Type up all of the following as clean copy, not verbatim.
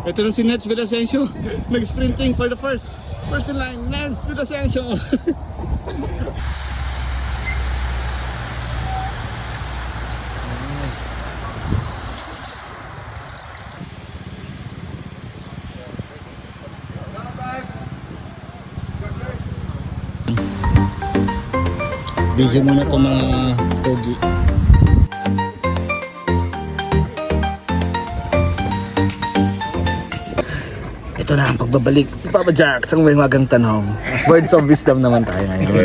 Ito na si Nets Villasencio. Nag-sprinting for the first in line. Nets Villasencio. Video muna itong mga pogi. Ito na ang pagbabalik. Papa Jax, ang may magang tanong. Words of wisdom naman tayo ngayon.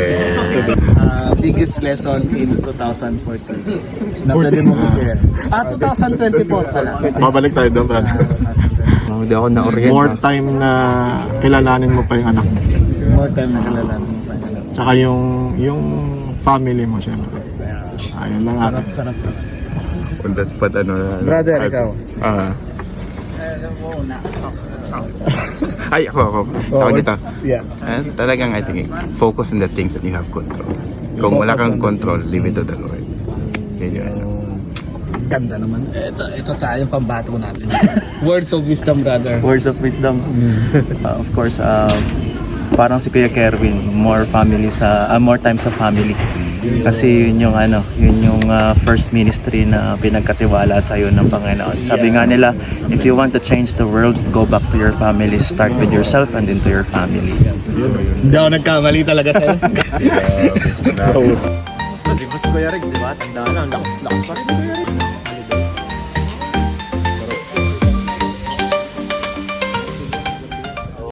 Biggest lesson in 2014 na pwede mo i-share. 2024 pala. Babalik tayo doon, brad. Hindi ako na-orient. More time na kilalanin mo pa yung anak mo. More time na kilala mo pa. Tsaka yung family mo, syempre. Ayun lang ate. Sarap. On the spot, Brother, ikaw. Ay, ako dito. Yeah. Talagang, I think, focus on the things that you have control. Kung wala kang control, leave it to the Lord. Yun yun. Ganda naman. Ito tayong pambato natin. Words of wisdom, brother. Words of wisdom. Of course, parang si Kuya Kerwin, more time sa family. Kasi yun yung first ministry na pinagkatiwala sa iyo ng Panginoon. Sabi nga nila, if you want to change the world, go back to your family, start with yourself and then to your family. Hindi ako nagkamali talaga sa'yo. Di ba si Kuya Rex, di ba? Tanda na, lakas pa rin si Kuya Rex.